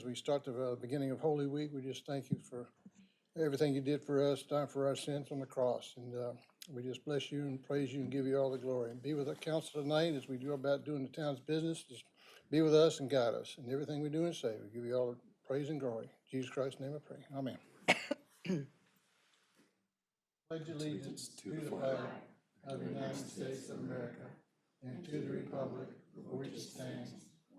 we start the beginning of Holy Week, we just thank you for everything you did for us, dying for our sins on the cross. And we just bless you and praise you and give you all the glory. And be with our council tonight as we do about doing the town's business. Just be with us and guide us in everything we do and say. We give you all the praise and glory. In Jesus Christ's name I pray. Amen. Pledge allegiance to the flag of the United States of America and to the republic for which it stands,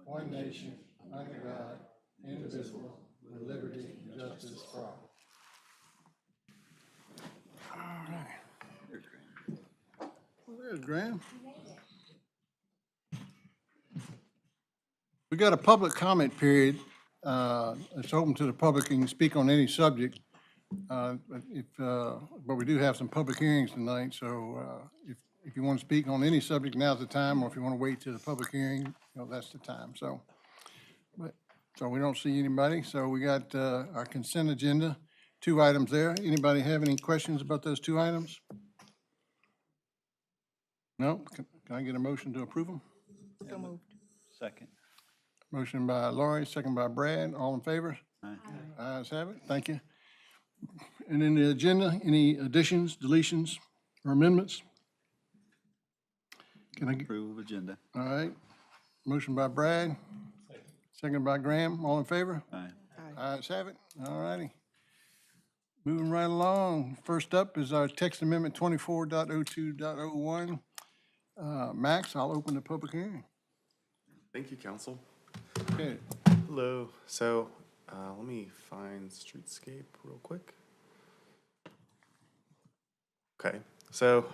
one nation, under God, indivisible, with liberty and justice for all. All right. Well, there's Graham. We got a public comment period. It's open to the public. You can speak on any subject. But we do have some public hearings tonight, so if you want to speak on any subject, now's the time, or if you want to wait till the public hearing, that's the time. So we don't see anybody. So we got our consent agenda, 2 items there. Anybody have any questions about those 2 items? No? Can I get a motion to approve them? So moved. Second. Motion by Laurie, second by Brad. All in favor? Aye. Ayes have it. Thank you. And in the agenda, any additions, deletions, or amendments? Can I get? Approve of agenda. All right. Motion by Brad. Second by Graham. All in favor? Aye. Ayes have it. All righty. Moving right along. First up is our text amendment 24.02.01. Max, I'll open the public hearing. Thank you, council. Okay. Hello. So let me find streetscape real quick. Okay. So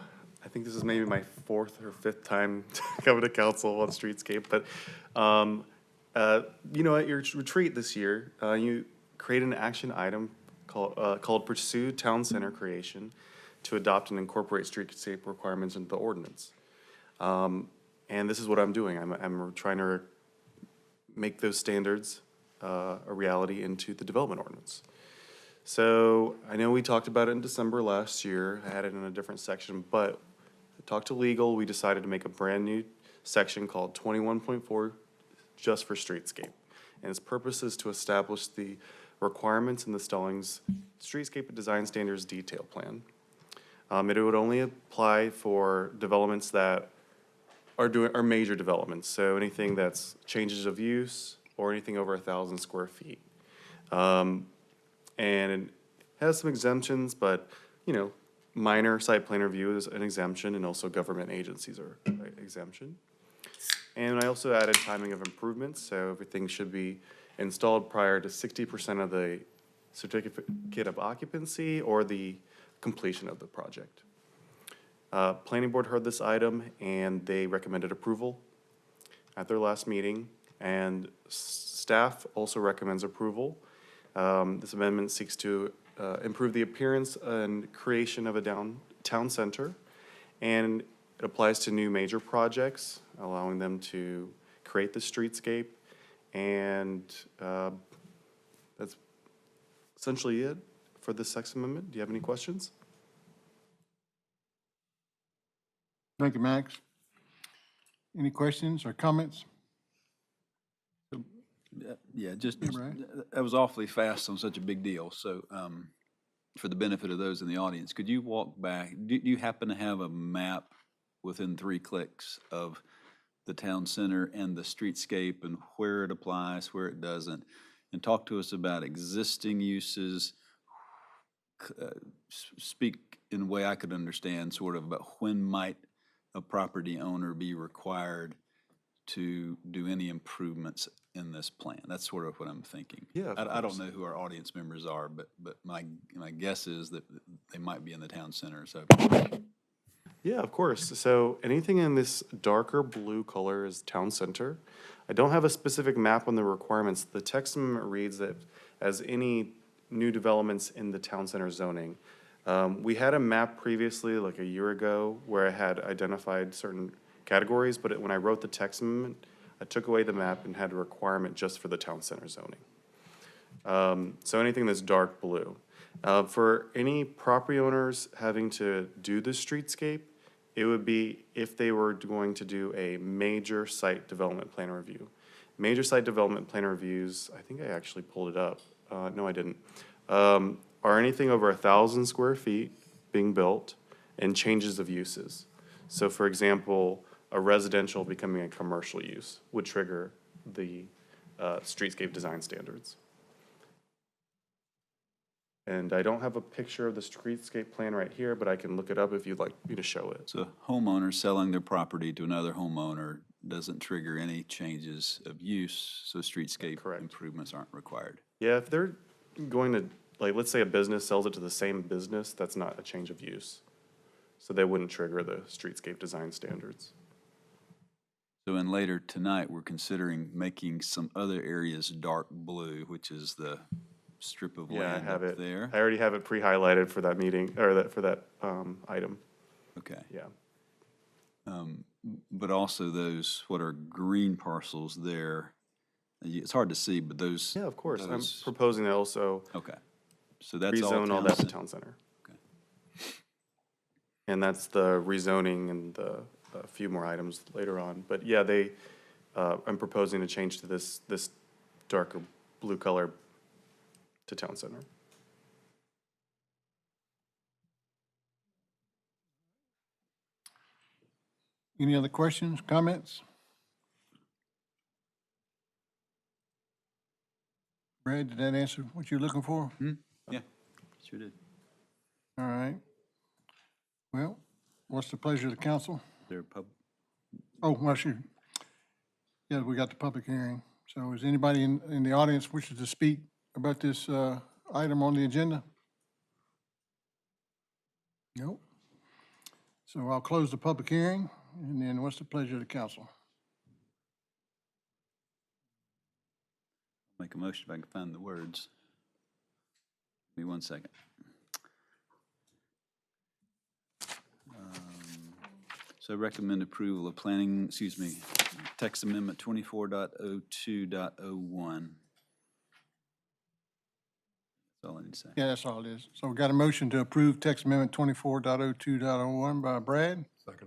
I think this is maybe my 4th or 5th time coming to council on streetscape, but you know, at your retreat this year, you created an action item called Pursue Town Center Creation to adopt and incorporate streetscape requirements into the ordinance. And this is what I'm doing. I'm trying to make those standards a reality into the development ordinance. So I know we talked about it in December last year. I had it in a different section, but I talked to legal. We decided to make a brand new section called 21.4 just for streetscape. And its purpose is to establish the requirements in the Stallings Streetscape Design Standards Detail Plan. It would only apply for developments that are major developments, so anything that's changes of use or anything over 1,000 square feet. And it has some exemptions, but, you know, minor site plan review is an exemption, and also government agencies are an exemption. And I also added timing of improvements, so everything should be installed prior to 60% of the certificate of occupancy or the completion of the project. Planning board heard this item and they recommended approval at their last meeting, and staff also recommends approval. This amendment seeks to improve the appearance and creation of a downtown center, and it applies to new major projects, allowing them to create the streetscape, and that's essentially it for this text amendment. Do you have any questions? Thank you, Max. Any questions or comments? Yeah, just, Right. that was awfully fast on such a big deal. So for the benefit of those in the audience, could you walk back? Do you happen to have a map within 3 clicks of the town center and the streetscape and where it applies, where it doesn't? And talk to us about existing uses. Speak in a way I could understand, sort of, about when might a property owner be required to do any improvements in this plan. That's sort of what I'm thinking. Yeah, I don't know who our audience members are, but my guess is that they might be in the town center, so. Yeah, of course. So anything in this darker blue color is town center. I don't have a specific map on the requirements. The text amendment reads that as any new developments in the town center zoning. We had a map previously, like a year ago, where I had identified certain categories, but when I wrote the text amendment, I took away the map and had a requirement just for the town center zoning. So anything that's dark blue. For any property owners having to do the streetscape, it would be if they were going to do a major site development plan review. Major site development plan reviews, I think I actually pulled it up. No, I didn't. Are anything over 1,000 square feet being built and changes of uses. So for example, a residential becoming a commercial use would trigger the streetscape design standards. And I don't have a picture of the streetscape plan right here, but I can look it up if you'd like me to show it. So homeowner selling their property to another homeowner doesn't trigger any changes of use, so streetscape Correct. improvements aren't required. Yeah, if they're going to, like, let's say a business sells it to the same business, that's not a change of use. So they wouldn't trigger the streetscape design standards. So in later tonight, we're considering making some other areas dark blue, which is the strip of Yeah, I land have up it. there. I already have it pre-highlighted for that meeting, or that, for that, item, Okay. yeah. But also those, what are green parcels there, it's hard to see, but those. Yeah, of course, I'm those- proposing to also Okay, so that's all rezone all that to town. town center. Okay. And that's the rezoning and a few more items later on. But yeah, I'm proposing to change to this darker blue color to town center. Any other questions, comments? Brad, did that answer what you're looking for? Yeah, sure did. All right. Well, what's the pleasure of the council? There, pub, Oh, well, sure. Yeah, we got the public hearing. So is anybody in the audience wishes to speak about this item on the agenda? Nope. So I'll close the public hearing, and then what's the pleasure of the council? make a motion if I can find the words. Give me 1 second. So recommend approval of text amendment 24.02.01. That's all I need to say. Yeah, that's all it is. So we got a motion to approve text amendment 24.02.01 by Brad.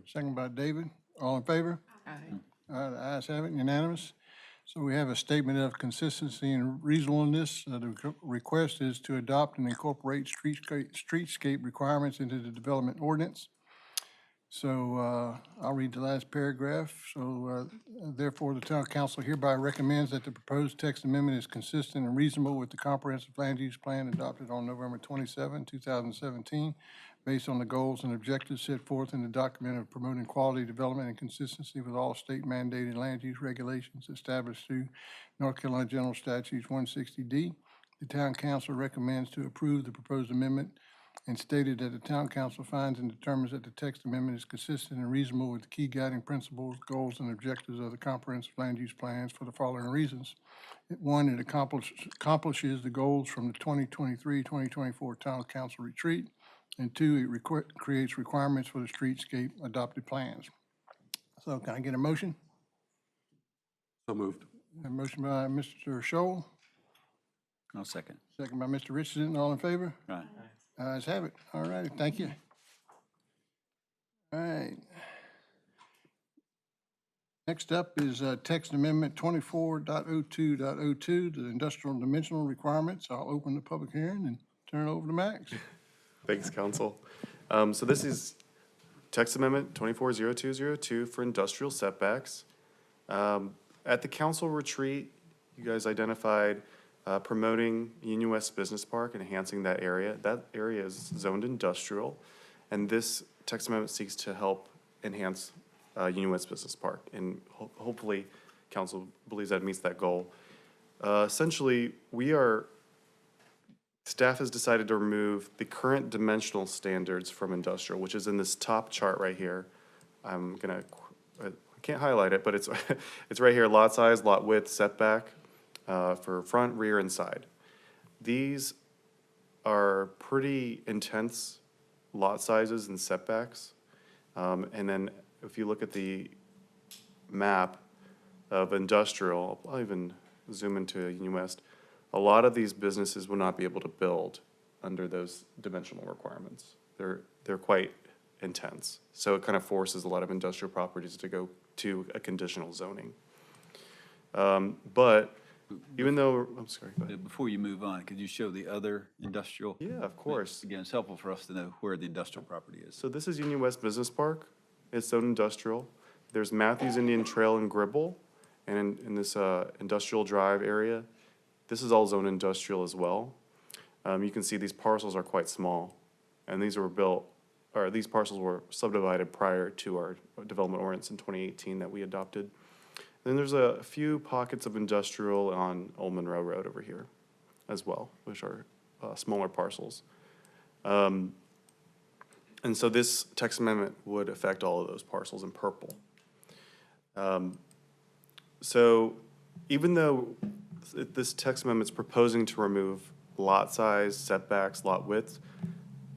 Second by David. All in favor? Aye. All right, the ayes have it, unanimous. So we have a statement of consistency and reasonableness. The request is to adopt and incorporate streetscape requirements into the development ordinance. So I'll read the last paragraph. So therefore, the town council hereby recommends that the proposed text amendment is consistent and reasonable with the comprehensive land use plan adopted on November 27, 2017, based on the goals and objectives set forth in the document of promoting quality development and consistency with all state mandated land use regulations established through North Carolina General Statutes 160D. The town council recommends to approve the proposed amendment and stated that the town council finds and determines that the text amendment is consistent and reasonable with the key guiding principles, goals, and objectives of the comprehensive land use plans for the following reasons. One, it accomplishes the goals from the 2023-2024 town council retreat. And two, it creates requirements for the streetscape adopted plans. So can I get a motion? So moved. A motion by Mr. Scholl, I'll second. second by Mr. Richardson. All in favor? Right. Ayes have it. All righty, thank you. All right. Next up is text amendment 24.02.02, the industrial dimensional requirements. I'll open the public hearing and turn it over to Max. Thanks, council. So this is text amendment 240202 for industrial setbacks. At the council retreat, you guys identified promoting Union West Business Park, enhancing that area. That area is zoned industrial, and this text amendment seeks to help enhance Union West Business Park, and hopefully council believes that meets that goal. Essentially, staff has decided to remove the current dimensional standards from industrial, which is in this top chart right here. I can't highlight it, but it's it's right here: lot size, lot width, setback for front, rear, and side. These are pretty intense lot sizes and setbacks. And then if you look at the map of industrial, I'll even zoom into Union West. A lot of these businesses will not be able to build under those dimensional requirements. They're quite intense. So it kind of forces a lot of industrial properties to go to a conditional zoning. But even though, I'm sorry, go ahead. Before you move on, could you show the other industrial? Yeah, of course. Again, it's helpful for us to know where the industrial property is. So this is Union West Business Park. It's zone industrial. There's Matthews Indian Trail and Gribble, and in this industrial drive area, this is all zone industrial as well. You can see these parcels are quite small, and these parcels were subdivided prior to our development ordinance in 2018 that we adopted. Then there's a few pockets of industrial on Old Monroe Road over here as well, which are smaller parcels. And so this text amendment would affect all of those parcels in purple. So even though this text amendment is proposing to remove lot size, setbacks, lot width,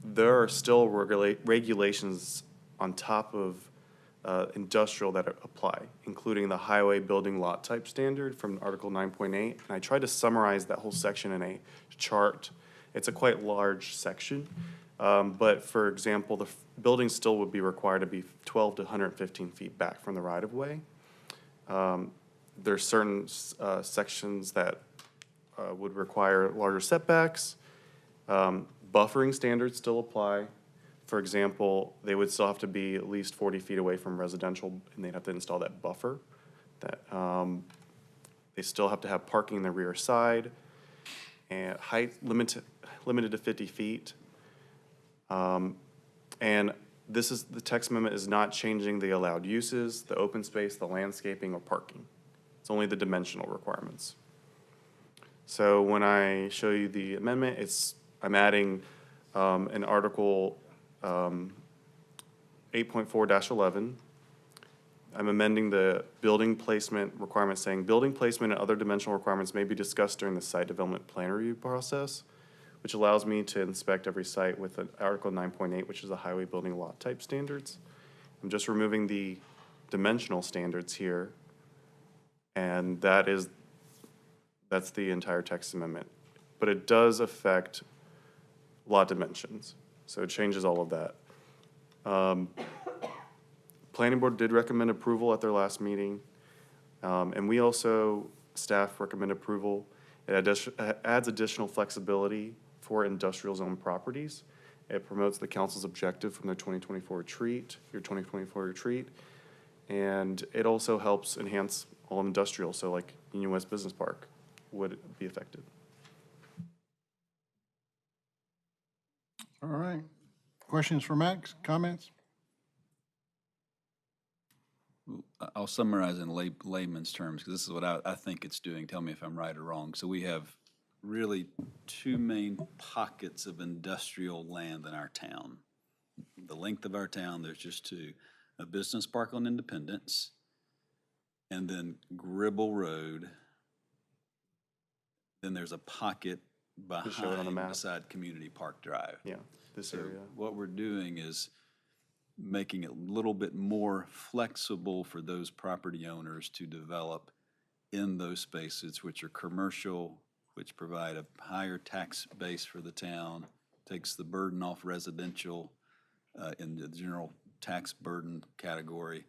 there are still regulations on top of industrial that apply, including the highway building lot type standard from Article 9.8. And I tried to summarize that whole section in a chart. It's a quite large section. But for example, the building still would be required to be 12 to 115 feet back from the right-of-way. There's certain sections that would require larger setbacks. Buffering standards still apply. For example, they would still have to be at least 40 feet away from residential, and they'd have to install that buffer. They still have to have parking in the rear side, and height limited to 50 feet. And the text amendment is not changing the allowed uses, the open space, the landscaping, or parking. It's only the dimensional requirements. So when I show you the amendment, I'm adding an article 8.4-11. I'm amending the building placement requirement, saying building placement and other dimensional requirements may be discussed during the site development plan review process, which allows me to inspect every site with Article 9.8, which is the highway building lot type standards. I'm just removing the dimensional standards here, and that's the entire text amendment. But it does affect lot dimensions, so it changes all of that. Planning board did recommend approval at their last meeting, and we also, staff recommend approval. It adds additional flexibility for industrial zone properties. It promotes the council's objective from their 2024 retreat, and it also helps enhance all industrial, so like Union West Business Park would be affected. All right. Questions for Max? Comments? I'll summarize in layman's terms, because this is what I think it's doing. Tell me if I'm right or wrong. So we have really two main pockets of industrial land in our town. The length of our town, there's just two. A business park on Independence, and then Gribble Road. Then there's a pocket show it on the map. beside Community Park Drive. Yeah, this So area. what we're doing is making it a little bit more flexible for those property owners to develop in those spaces, which are commercial, which provide a higher tax base for the town, takes the burden off residential in the general tax burden category,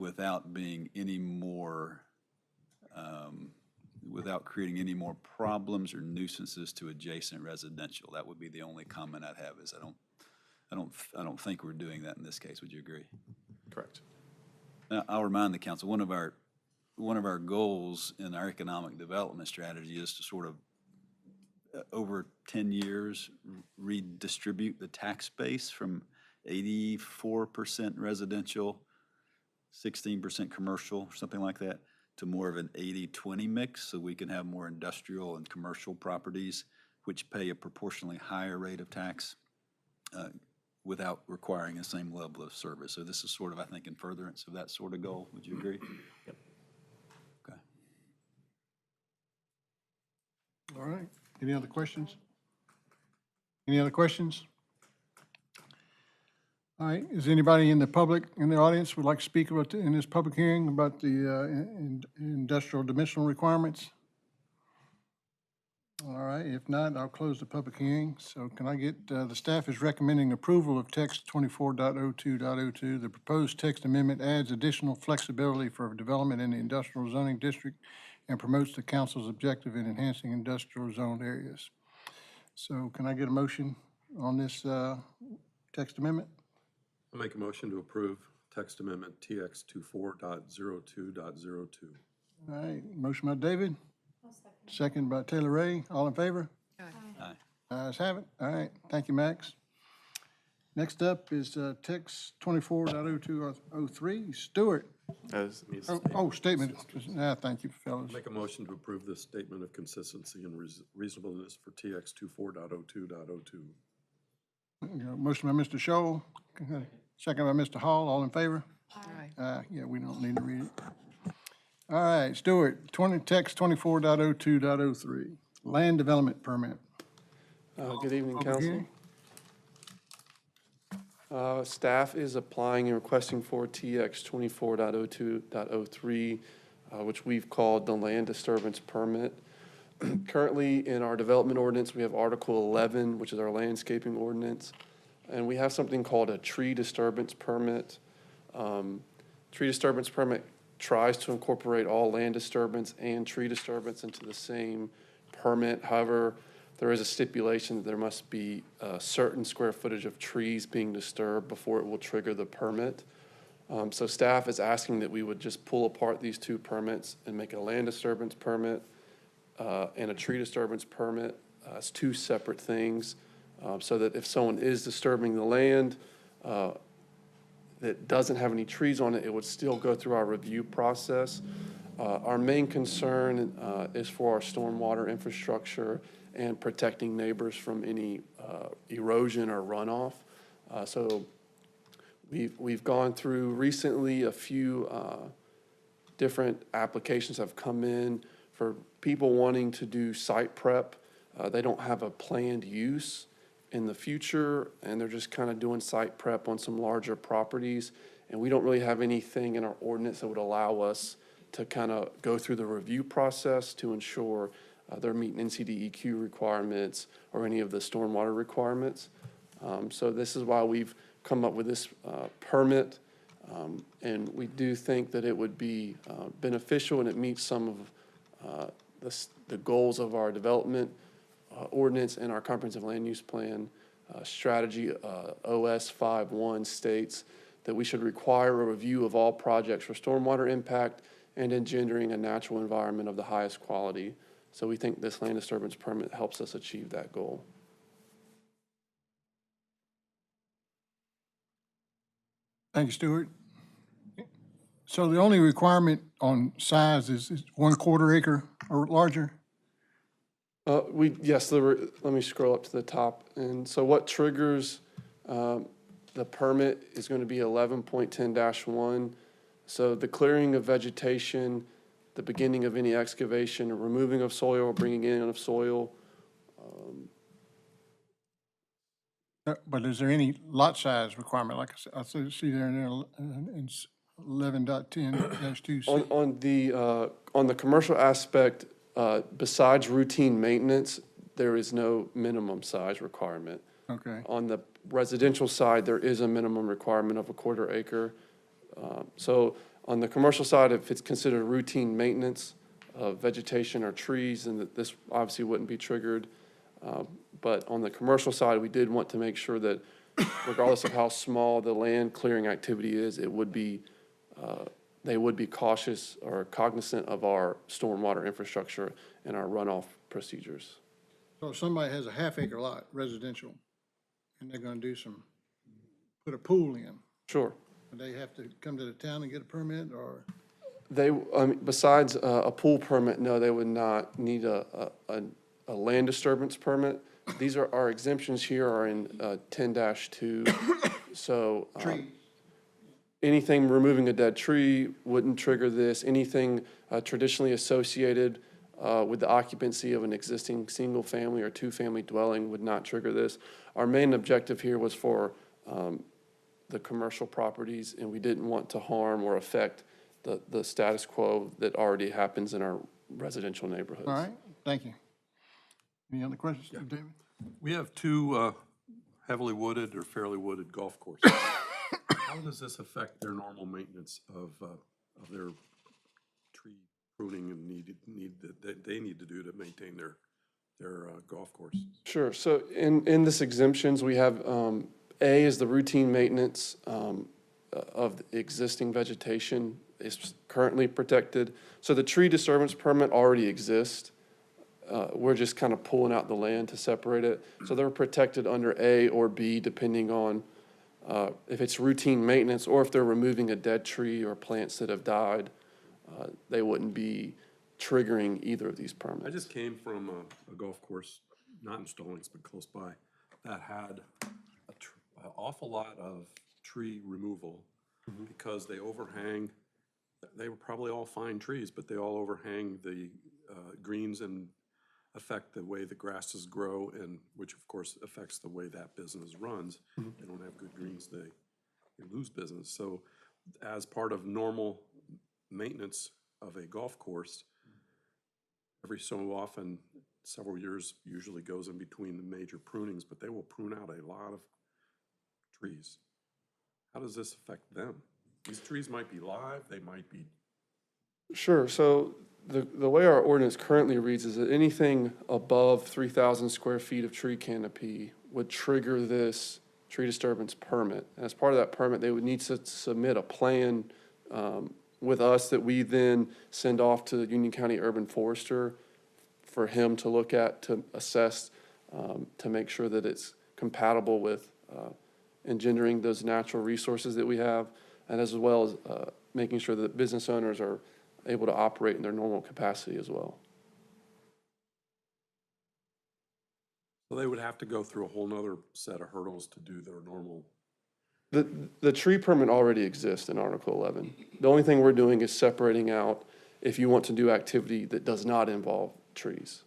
without being any more, without creating any more problems or nuisances to adjacent residential. That would be the only comment I'd have, is I don't think we're doing that in this case. Would you agree? Correct. Now, I'll remind the council, one of our goals in our economic development strategy is to sort of, over 10 years, redistribute the tax base from 84% residential, 16% commercial, or something like that, to more of an 80-20 mix, so we can have more industrial and commercial properties which pay a proportionally higher rate of tax without requiring the same level of service. So this is sort of, I think, in furtherance of that sort of goal. Would you agree? Yep. Okay. All right. Any other questions? Any other questions? All right. Is anybody in the public, in the audience, would like to speak about, in this public hearing about the industrial dimensional requirements? All right, if not, I'll close the public hearing. So can I get, the staff is recommending approval of text 24.02.02. The proposed text amendment adds additional flexibility for development in the industrial zoning district and promotes the council's objective in enhancing industrial zoned areas. So can I get a motion on this text amendment? I make a motion to approve text amendment TX 24.02.02. All right, motion by David. Second by Taylor Ray. All in favor? Aye. Ayes have it. All right, thank you, Max. Next up is text 24.02.03. Stewart. Statement. Thank you, fellas. Make a motion to approve this statement of consistency and reasonableness for TX 24.02.02. Motion by Mr. Shoal, second by Mr. Hall. All in favor? Aye. Yeah, we don't need to read it. All right, Stewart, text 24.02.03, land development permit. Good evening, Public council. hearing. Staff is applying and requesting for TX 24.02.03, which we've called the land disturbance permit. Currently, in our development ordinance, we have Article 11, which is our landscaping ordinance, and we have something called a tree disturbance permit. Tree disturbance permit tries to incorporate all land disturbance and tree disturbance into the same permit. However, there is a stipulation that there must be a certain square footage of trees being disturbed before it will trigger the permit. So staff is asking that we would just pull apart these two permits and make a land disturbance permit and a tree disturbance permit. It's two separate things, so that if someone is disturbing the land that doesn't have any trees on it, it would still go through our review process. Our main concern is for our stormwater infrastructure and protecting neighbors from any erosion or runoff. So we've gone through recently a few different applications have come in for people wanting to do site prep. They don't have a planned use in the future, and they're just kind of doing site prep on some larger properties. And we don't really have anything in our ordinance that would allow us to kind of go through the review process to ensure they're meeting NCDEQ requirements or any of the stormwater requirements. So this is why we've come up with this permit. And we do think that it would be beneficial, and it meets some of the goals of our development ordinance and our comprehensive land use plan strategy. OS 5.1 states that we should require a review of all projects for stormwater impact and engendering a natural environment of the highest quality. So we think this land disturbance permit helps us achieve that goal. Thank you, Stewart. So the only requirement on size is 1/4 acre or larger? Yes, let me scroll up to the top. And so what triggers the permit is going to be 11.10-1. So the clearing of vegetation, the beginning of any excavation, removing of soil or bringing in of soil. But is there any lot size requirement? Like I see there in 11.10-2C. On the commercial aspect, besides routine maintenance, there is no minimum size requirement. Okay. On the residential side, there is a minimum requirement of 1/4 acre. So on the commercial side, if it's considered routine maintenance of vegetation or trees, then this obviously wouldn't be triggered. But on the commercial side, we did want to make sure that regardless of how small the land clearing activity is, it would be, they would be cautious or cognizant of our stormwater infrastructure and our runoff procedures. So if somebody has a 1/2 acre lot, residential, and they're gonna put a pool in, Sure. do they have to come to the town and get a permit, or? They, besides a pool permit, no, they would not need a land disturbance permit. These are, our exemptions here are in 10-2. So anything removing a dead tree wouldn't trigger this. Anything traditionally associated with the occupancy of an existing single-family or two-family dwelling would not trigger this. Our main objective here was for the commercial properties, and we didn't want to harm or affect the status quo that already happens in our residential neighborhoods. All right, thank you. Any other questions, David? We have two heavily wooded or fairly wooded golf courses. How does this affect their normal maintenance of their tree pruning and that they need to do to maintain their golf courses? Sure. So in this exemptions, we have, A is the routine maintenance of the existing vegetation is currently protected. So the tree disturbance permit already exists. We're just kind of pulling out the land to separate it. So they're protected under A or B, depending on if it's routine maintenance or if they're removing a dead tree or plants that have died. They wouldn't be triggering either of these permits. I just came from a golf course, not in Stallings, but close by, that had an awful lot of tree removal because they overhang, they were probably all fine trees, but they all overhang the greens and affect the way the grasses grow, and which of course affects the way that business runs. They don't have good greens, they lose business. So as part of normal maintenance of a golf course, every so often, several years usually goes in between the major prunings, but they will prune out a lot of trees. How does this affect them? These trees might be live, they might be. Sure. So the way our ordinance currently reads is that anything above 3,000 square feet of tree canopy would trigger this tree disturbance permit. As part of that permit, they would need to submit a plan with us that we then send off to the Union County Urban Forester for him to look at, to assess, to make sure that it's compatible with engendering those natural resources that we have, and as well as making sure that business owners are able to operate in their normal capacity as well. So they would have to go through a whole nother set of hurdles to do their normal. The tree permit already exists in Article 11. The only thing we're doing is separating out if you want to do activity that does not involve trees.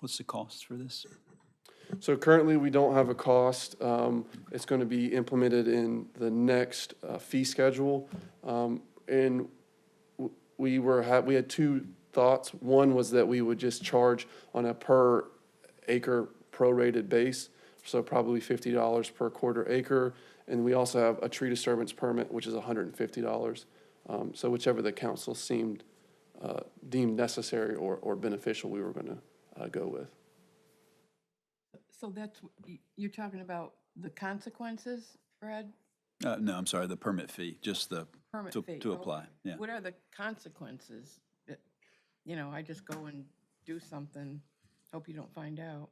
What's the cost for this? So currently, we don't have a cost. It's going to be implemented in the next fee schedule. And we had two thoughts. One was that we would just charge on a per acre prorated base, so probably $50 per quarter acre. And we also have a tree disturbance permit, which is $150. So whichever the council deemed necessary or beneficial, we were going to go with. So that's, you're talking about the consequences, Brad? No, I'm sorry, the permit fee, just Permit to fee. apply, yeah. What are the consequences? I just go and do something, hope you don't find out.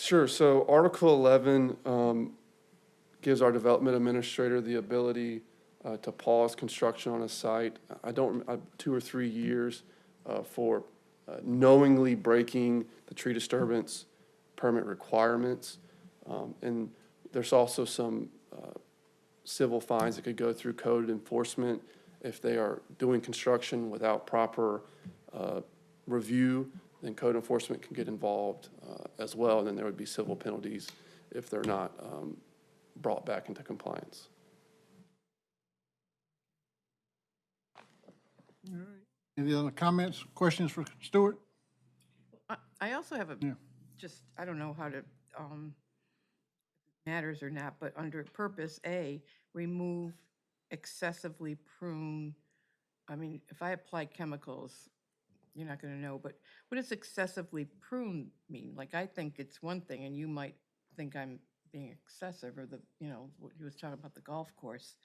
Sure. So Article 11 gives our development administrator the ability to pause construction on a site. 2 or 3 years for knowingly breaking the tree disturbance permit requirements. And there's also some civil fines that could go through code enforcement if they are doing construction without proper review. Then code enforcement can get involved as well, and then there would be civil penalties if they're not brought back into compliance. All right. Any other comments, questions for Stuart? I also have Yeah. I don't know how to, matters or not, but under purpose A, remove excessively prune. I mean, if I apply chemicals, you're not gonna know, but what does excessively prune mean? Like, I think it's one thing, and you might think I'm being excessive, or what he was talking about the golf course.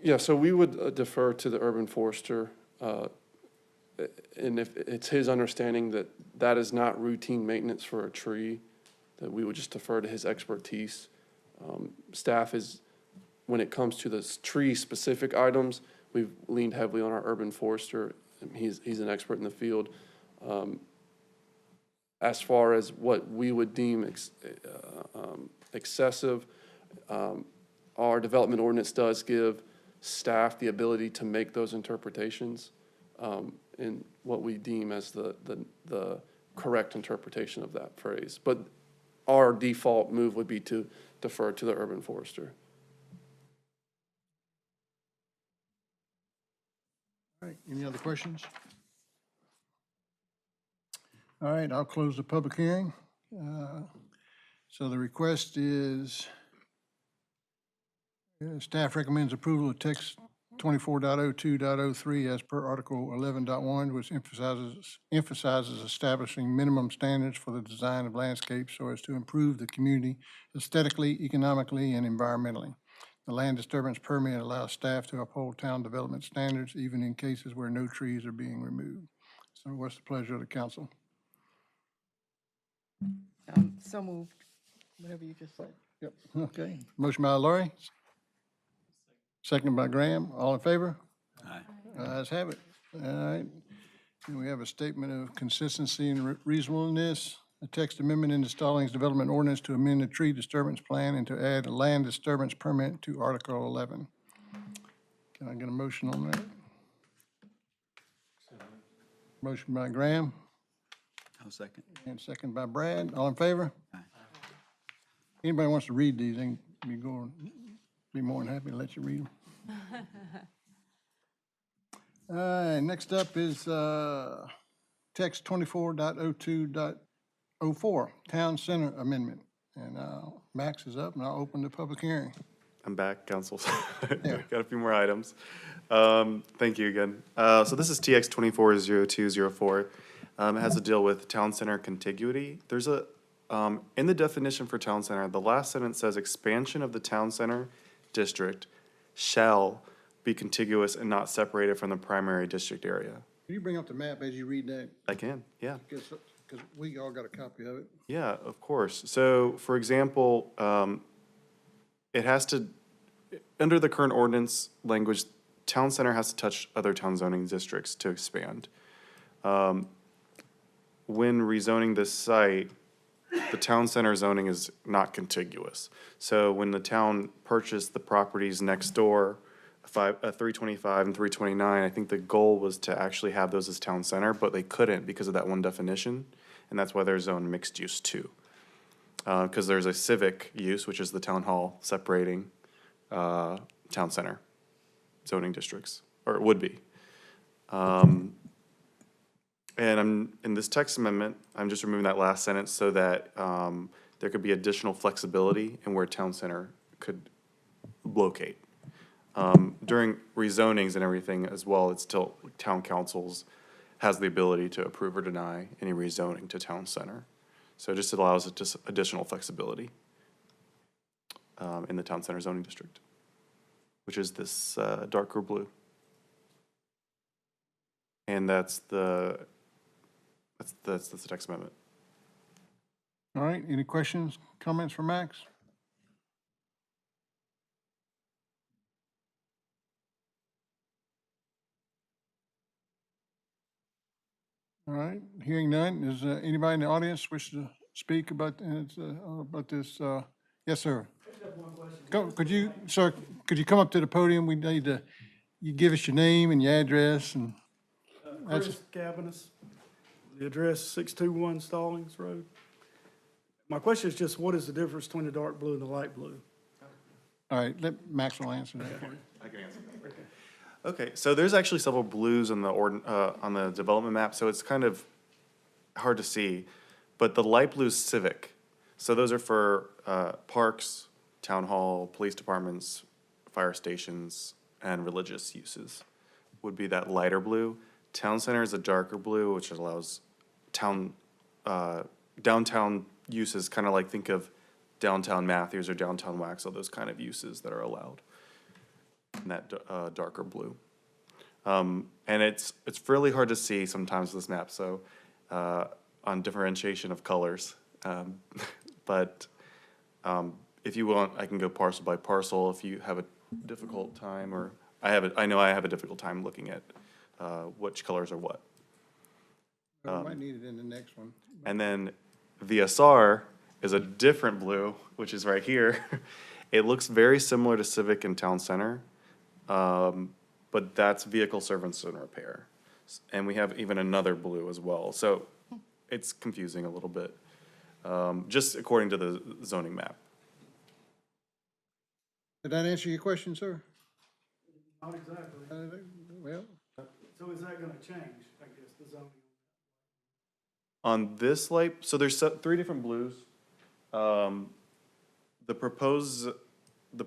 Yeah, so we would defer to the urban forester, and if it's his understanding that that is not routine maintenance for a tree, that we would just defer to his expertise. Staff is, when it comes to the tree-specific items, we've leaned heavily on our urban forester. He's an expert in the field. As far as what we would deem excessive, our development ordinance does give staff the ability to make those interpretations in what we deem as the correct interpretation of that phrase. But our default move would be to defer to the urban forester. All right, any other questions? All right, I'll close the public hearing. So the request is, staff recommends approval of text 24.02.03 as per Article 11.1, which emphasizes establishing minimum standards for the design of landscapes so as to improve the community aesthetically, economically, and environmentally. The land disturbance permit allows staff to uphold town development standards even in cases where no trees are being removed. So what's the pleasure of the council? So moved, whatever you just said. Yep, okay. Motion by Laurie. Second by Graham. All in favor? Aye. Ayes have it. All right. And we have a statement of consistency and reasonableness. A text amendment in the Stallings Development Ordinance to amend the tree disturbance plan and to add a land disturbance permit to Article 11. Can I get a motion on that? Motion by Graham I'll second. and second by Brad. All in favor? Aye. Anybody wants to read these, they can be more than happy to let you read them. All right, next up is text 24.02.04, Town Center Amendment. And Max is up, and I'll open the public hearing. I'm back, council. Yeah. Got a few more items. Thank you again. So this is TX 240204. It has to deal with town center contiguity. There's a, in the definition for town center, the last sentence says expansion of the town center district shall be contiguous and not separated from the primary district area. Can you bring up the map as you read that? I can, yeah. Because we all got a copy of it. Yeah, of course. So, for example, it has to, under the current ordinance language, town center has to touch other town zoning districts to expand. When rezoning this site, the town center zoning is not contiguous. So when the town purchased the properties next door, 325 and 329, I think the goal was to actually have those as town center, but they couldn't because of that one definition. And that's why they're zoned mixed use too. Because there's a civic use, which is the town hall separating town center zoning districts, or it would be. And in this text amendment, I'm just removing that last sentence so that there could be additional flexibility in where town center could locate. During rezonings and everything as well, it's still town councils has the ability to approve or deny any rezoning to town center. So it just allows it just additional flexibility in the town center zoning district, which is this darker blue. And that's the text amendment. All right, any questions, comments for Max? All right, hearing none, is anybody in the audience wish to speak about this? Yes, sir. Could you, sir, could you come up to the podium? We need to, you give us your name and your address and. Chris Cabanis, the address 621 Stallings Road. My question is just, what is the difference between the dark blue and the light blue? All right, let Maxwell answer that for you. I can answer that. Okay, so there's actually several blues on the development map, so it's kind of hard to see. But the light blue is civic. So those are for parks, town hall, police departments, fire stations, and religious uses would be that lighter blue. Town center is a darker blue, which allows downtown uses, kind of like think of downtown Matthews or downtown Waxhaw, those kind of uses that are allowed in that darker blue. And it's fairly hard to see sometimes with this map, so on differentiation of colors. But if you want, I can go parcel by parcel if you have a difficult time, or I know I have a difficult time looking at which colors are what. We might need it in the next one. And then VSR is a different blue, which is right here. It looks very similar to Civic and Town Center, but that's vehicle service and repair. And we have even another blue as well. So it's confusing a little bit, just according to the zoning map. Did that answer your question, sir? Not exactly. Well, So is that gonna change, I guess, the zoning? On this light, so there's three different blues. The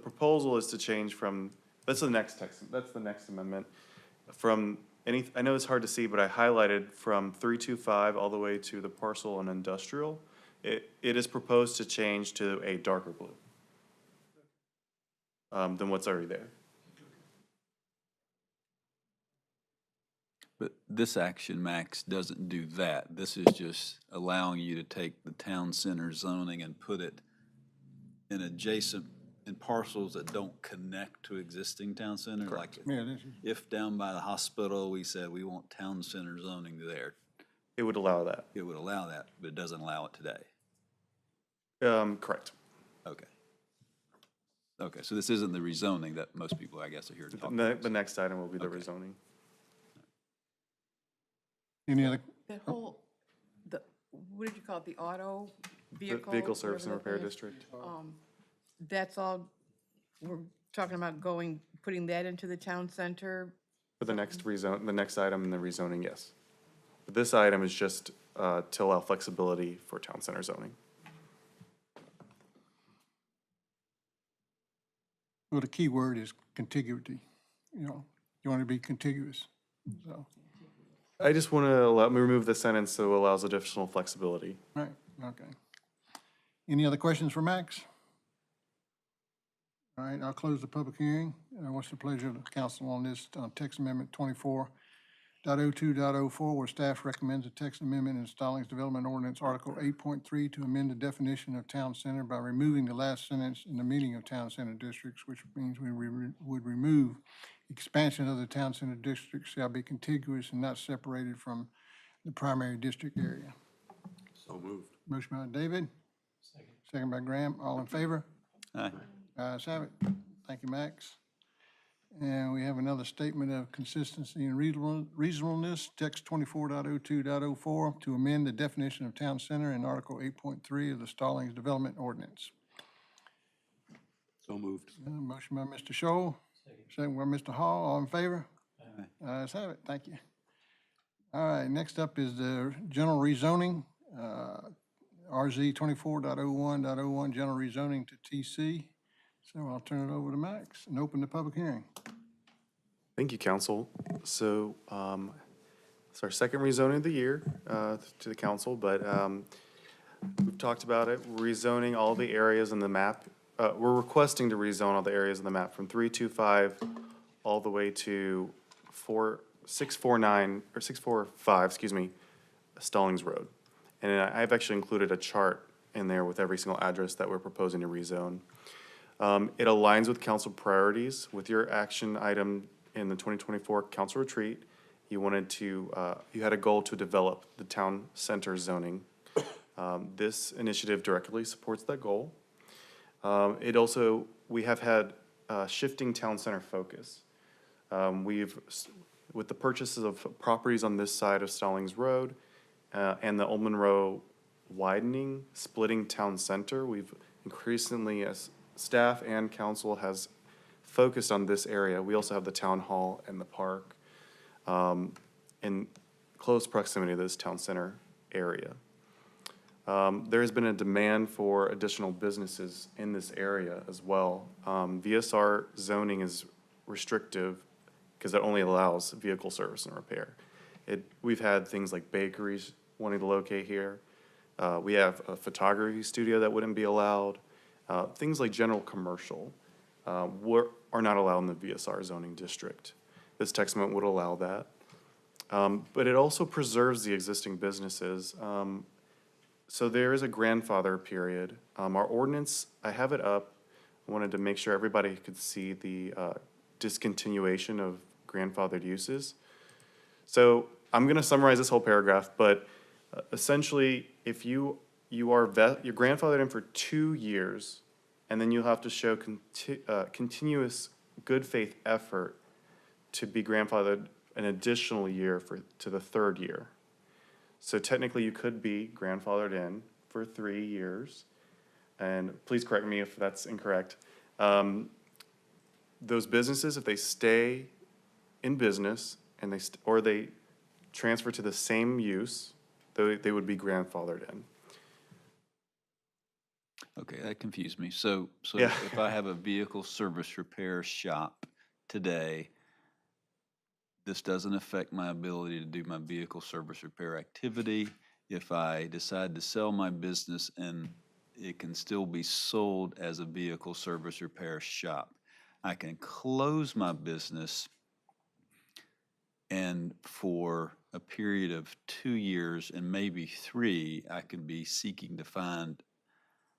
proposal is to change from, that's the next amendment. From I know it's hard to see, but I highlighted from 325 all the way to the parcel and industrial. It is proposed to change to a darker blue than what's already there. But this action, Max, doesn't do that. This is just allowing you to take the town center zoning and put it in parcels that don't connect to existing town center. Like Yeah, this is, if down by the hospital, we said we want town center zoning there, It would allow that. it would allow that, but it doesn't allow it today. Correct. Okay. Okay, so this isn't the rezoning that most people, I guess, are here to talk about. The next item will be the Okay. rezoning. any other, That whole, what did you call it, the auto The vehicle? Vehicle Service and whatever that Repair thing is? District. That's all, we're talking about putting that into the town center? For the next the next item in the rezoning, yes. But this item is just to allow flexibility for town center zoning. well, the key word is contiguity. You know, you want to be contiguous, so, I just want to let me remove the sentence so it allows additional flexibility. right, okay. Any other questions for Max? All right, I'll close the public hearing. What's the pleasure of the council on this, text amendment 24.02.04, where staff recommends a text amendment in Stallings Development Ordinance Article 8.3 to amend the definition of town center by removing the last sentence in the meaning of town center districts, which means we would remove expansion of the town center district shall be contiguous and not separated from the primary district area. So moved. Motion by David. Second by Graham. All in favor? Aye. Ayes have it. Thank you, Max. And we have another statement of consistency and reasonableness, text 24.02.04, to amend the definition of town center in Article 8.3 of the Stallings Development Ordinance. So moved. Motion by Mr. Scholl, second by Mr. Hall. All in favor? Ayes have it. Thank you. All right, next up is the general rezoning, RZ 24.01.01, general rezoning to TC. So I'll turn it over to Max and open the public hearing. Thank you, council. So it's our second rezoning of the year to the council, but we've talked about it, rezoning all the areas in the map. We're requesting to rezone all the areas in the map from 325 all the way to 645, excuse me, Stallings Road. And I've actually included a chart in there with every single address that we're proposing to rezone. It aligns with council priorities. With your action item in the 2024 council retreat, you had a goal to develop the town center zoning. This initiative directly supports that goal. We have had shifting town center focus. With the purchases of properties on this side of Stallings Road and the Old Monroe widening, splitting town center, we've increasingly, as staff and council, has focused on this area. We also have the town hall and the park in close proximity to this town center area. There has been a demand for additional businesses in this area as well. VSR zoning is restrictive because it only allows vehicle service and repair. We've had things like bakeries wanting to locate here. We have a photography studio that wouldn't be allowed. Things like general commercial are not allowed in the VSR zoning district. This text amendment would allow that. But it also preserves the existing businesses. So there is a grandfather period. Our ordinance, I have it up. I wanted to make sure everybody could see the discontinuation of grandfathered uses. So I'm going to summarize this whole paragraph, but essentially, if you're grandfathered in for 2 years, and then you'll have to show continuous good faith effort to be grandfathered an additional year to the 3rd year. So technically, you could be grandfathered in for 3 years, and please correct me if that's incorrect. Those businesses, if they stay in business and they transfer to the same use, they would be grandfathered in. Okay, that confused me. So Yeah. if I have a vehicle service repair shop today, this doesn't affect my ability to do my vehicle service repair activity. If I decide to sell my business, and it can still be sold as a vehicle service repair shop. I can close my business, and for a period of 2 years and maybe 3, I could be seeking to find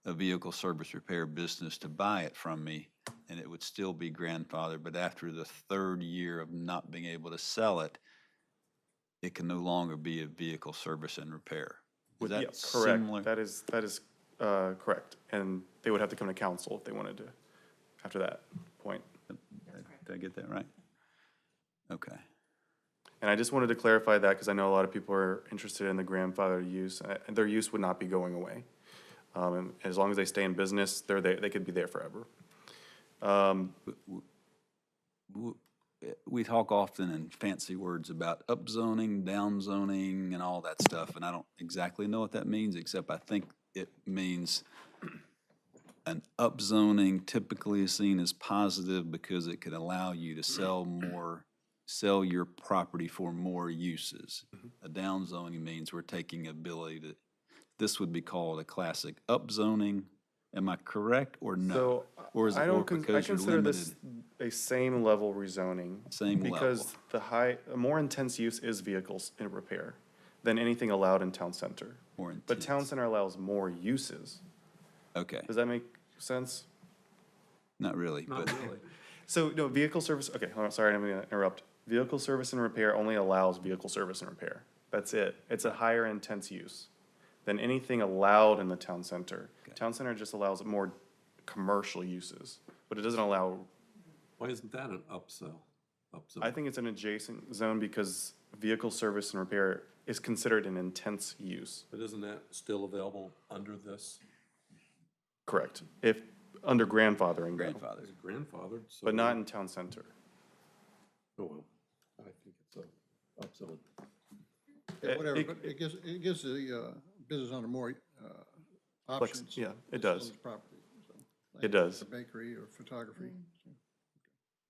a vehicle service repair business to buy it from me, and it would still be grandfathered. But after the 3rd year of not being able to sell it, it can no longer be a vehicle service and repair. Is Yeah, that correct. similar? That is correct. And they would have to come to council if they wanted to, after that point. Did I get that right? Okay. And I just wanted to clarify that because I know a lot of people are interested in the grandfather use, and their use would not be going away. And as long as they stay in business, they could be there forever. We talk often in fancy words about upzoning, downzoning, and all that stuff, and I don't exactly know what that means, except I think it means an upzoning typically is seen as positive because it can allow you to sell your property for more uses. A downzoning means we're taking ability to, this would be called a classic upzoning. Am I correct or no? So Or is it I or don't, I because you're consider this limited? a same level rezoning. Same level. Because a more intense use is vehicles in repair than anything allowed in town center. More But town intense. center allows more uses. Okay, Does that make sense? not really, Not but, really. So, no, vehicle service, okay, hold on, sorry, I'm gonna interrupt. Vehicle service and repair only allows vehicle service and repair. That's it. It's a higher intense use than anything allowed in the town center. Town center just allows more commercial uses, but it doesn't allow, Why isn't that an upsell? I think it's an adjacent zone because vehicle service and repair is considered an intense use. But isn't that still available under this? Correct. If, under grandfathering, though, grandfather. Is it grandfathered? So but not in town center. Oh, well, I think it's a upsell. Yeah, whatever, it- but it gives the business owner more options. yeah, it to sell does. his property, so, like It does. a bakery or photography.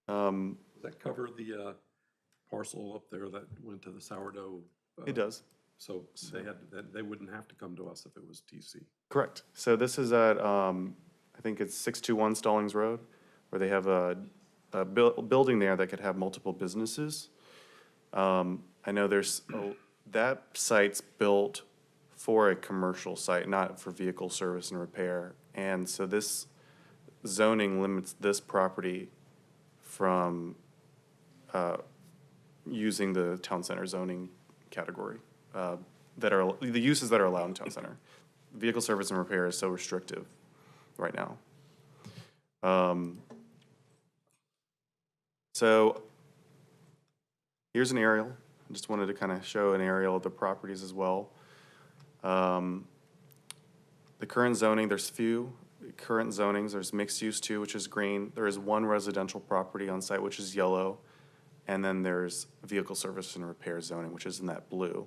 Um, Does that cover the parcel up there that went to the sourdough? it does. So they wouldn't have to come to us if it was TC. Correct. So this is at, I think it's 621 Stallings Road, where they have a building there that could have multiple businesses. I know that site's built for a commercial site, not for vehicle service and repair. And so this zoning limits this property from using the town center zoning category, that are, the uses that are allowed in town center. Vehicle service and repair is so restrictive right now. So here's an aerial. I just wanted to kind of show an aerial of the properties as well. The current zoning, there's few current zonings. There's mixed use two, which is green. There is one residential property on site, which is yellow. And then there's vehicle service and repair zoning, which is in that blue.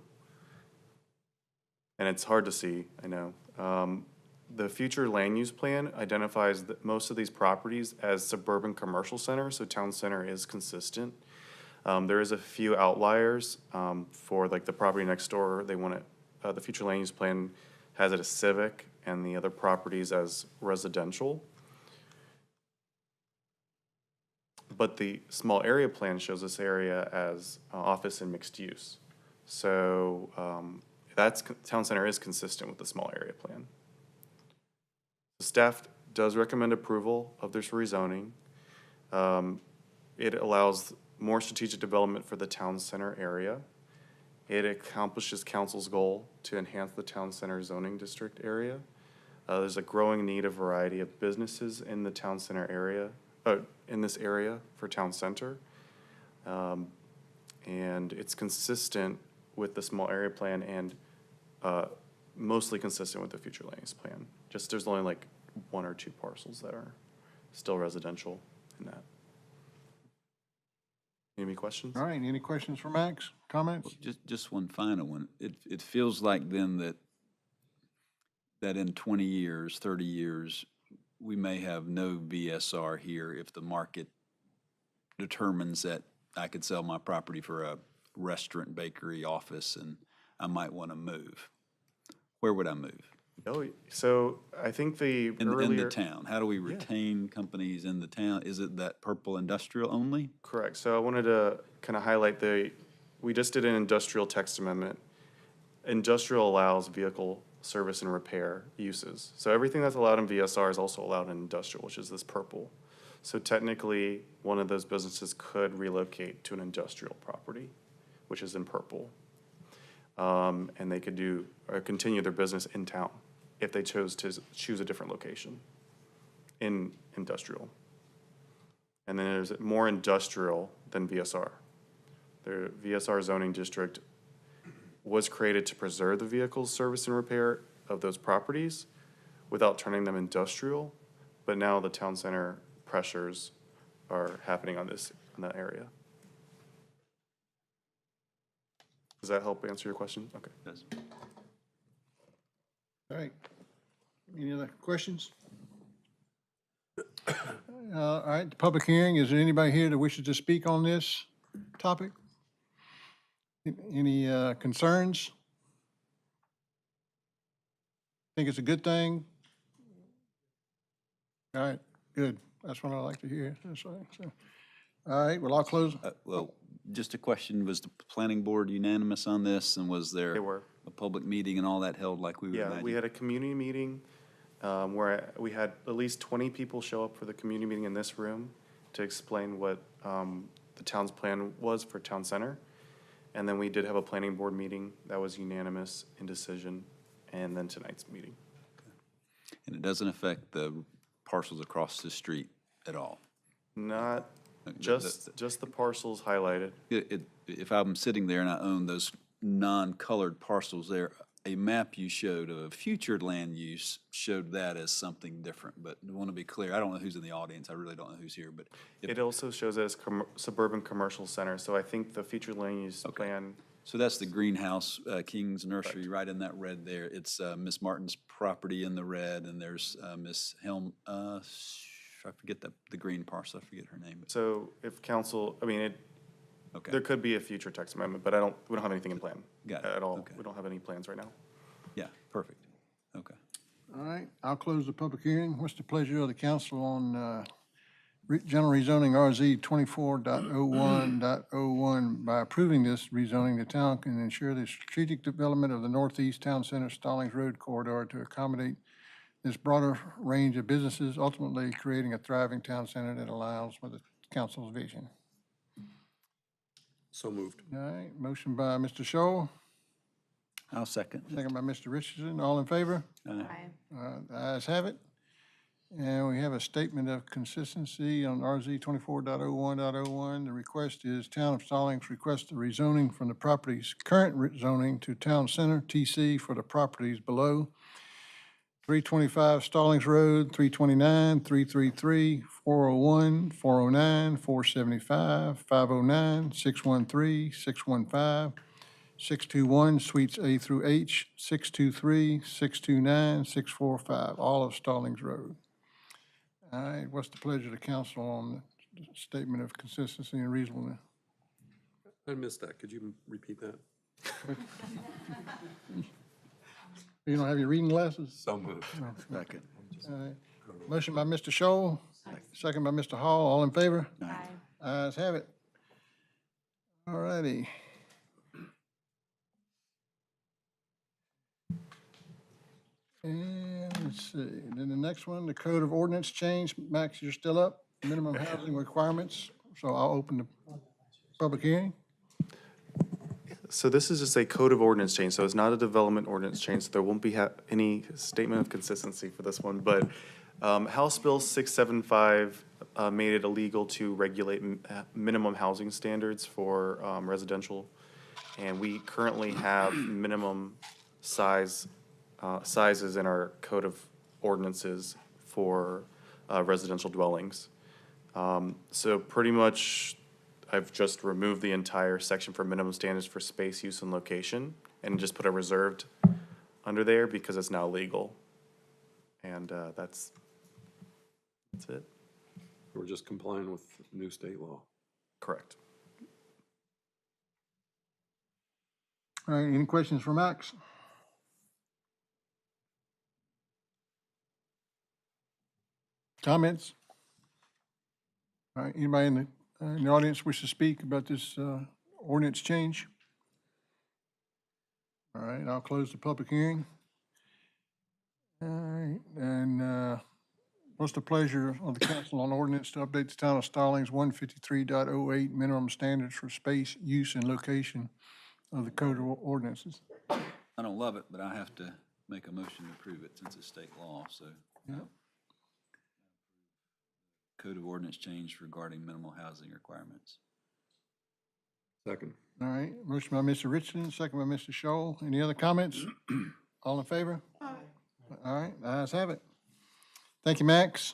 And it's hard to see, I know. The future land use plan identifies that most of these properties as suburban commercial centers, so town center is consistent. There is a few outliers, for like the property next door, they want it, the future land use plan has it as civic and the other properties as residential. But the small area plan shows this area as office and mixed use. So, town center is consistent with the small area plan. The staff does recommend approval of this rezoning. It allows more strategic development for the town center area. It accomplishes council's goal to enhance the town center zoning district area. There's a growing need of variety of businesses in the town center area, in this area for town center. And it's consistent with the small area plan and mostly consistent with the future land use plan. Just there's only like 1 or 2 parcels that are still residential in that. Any questions? All right, any questions for Max? Comments? Just one final one. It feels like then that in 20 years, 30 years, we may have no VSR here if the market determines that I could sell my property for a restaurant, bakery, office, and I might want to move. Where would I move? Oh, so I think the In the earlier. town? How do we retain companies in the town? Is it that purple industrial only? Correct. So I wanted to kind of highlight we just did an industrial text amendment. Industrial allows vehicle service and repair uses. So everything that's allowed in VSR is also allowed in industrial, which is this purple. So technically, one of those businesses could relocate to an industrial property, which is in purple. And they could continue their business in town if they chose to choose a different location in industrial. And then there's more industrial than VSR. The VSR zoning district was created to preserve the vehicles, service, and repair of those properties without turning them industrial, but now the town center pressures are happening in that area. Does that help answer your question? Okay. Yes. All right. Any other questions? All right, the public hearing, is there anybody here that wishes to speak on this topic? Any concerns? Think it's a good thing? All right, good. That's what I like to hear. That's right. So, all right, well, I'll close. Well, just a question, was the planning board unanimous on this, and was there They were. a public meeting and all that held like we would imagine? Yeah, we had a community meeting where we had at least 20 people show up for the community meeting in this room to explain what the town's plan was for town center. And then we did have a planning board meeting that was unanimous in decision, and then tonight's meeting. And it doesn't affect the parcels across the street at all? Not just the parcels highlighted. If I'm sitting there and I own those non-colored parcels there, a map you showed of a future land use showed that as something different, but I want to be clear, I don't know who's in the audience, I really don't know who's here, but. It also shows it as suburban commercial center, so I think the future land use plan. So that's the greenhouse, King's Nursery, right in that red there. It's Miss Martin's property in the red, and there's Miss Helm, I forget the green parcel, I forget her name. So if council, Okay. there could be a future text amendment, but we don't have anything in plan. Got it. At all. Okay. We don't have any plans right now. Yeah, perfect. Okay. All right, I'll close the public hearing. What's the pleasure of the council on general rezoning RZ 24.01.01? By approving this rezoning, the town can ensure the strategic development of the northeast town center Stallings Road corridor to accommodate this broader range of businesses, ultimately creating a thriving town center that aligns with the council's vision. So moved. All right, motion by Mr. Scholl, I'll second. second by Mr. Richardson. All in favor? Aye. The ayes have it. And we have a statement of consistency on RZ 24.01.01. The request is Town of Stallings requests the rezoning from the property's current zoning to Town Center TC for the properties below 325 Stallings Road, 329, 333, 401, 409, 475, 509, 613, 615, 621, Suites A through H, 623, 629, 645, all of Stallings Road. All right, what's the pleasure of the council on the statement of consistency and reasonableness? I missed that. Could you repeat that? You don't have your reading glasses? So moved. Second. All right. Motion by Mr. Scholl, second by Mr. Hall, all in favor? Aye. Ayes have it. All righty. And let's see, then the next one, the code of ordinance change. Max, you're still up, minimum housing requirements. So I'll open the public hearing. So this is just a code of ordinance change, so it's not a development ordinance change, so there won't be any statement of consistency for this one, but House Bill 675 made it illegal to regulate minimum housing standards for residential, and we currently have minimum sizes in our code of ordinances for residential dwellings. So pretty much I've just removed the entire section for minimum standards for space, use, and location, and just put a reserved under there because it's now legal. And that's it. We're just complying with new state law. Correct. All right, any questions for Max? Comments? All right, anybody in the audience wish to speak about this ordinance change? All right, I'll close the public hearing. All right, and what's the pleasure of the council on ordinance to update the town of Stallings 153.08 minimum standards for space, use, and location of the code of ordinances? I don't love it, but I have to make a motion to approve it since it's state law, so. Yep. Code of ordinance change regarding minimal housing requirements. Second. All right, motion by Mr. Richardson, second by Mr. Shoal. Any other comments? All in favor? Aye. All right, the ayes have it. Thank you, Max.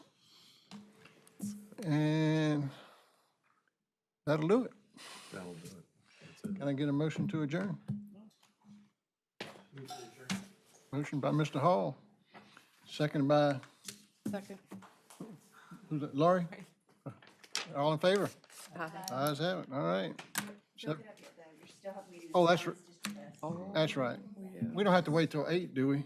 And that'll do it. That'll do it. That's it. Can I get a motion to adjourn? Motion by Mr. Hall, second by, Second. who's that, Laurie? All in favor? Ayes have it, all right. Sep- Oh, that's right. That's right. We don't have to wait till 8, do we?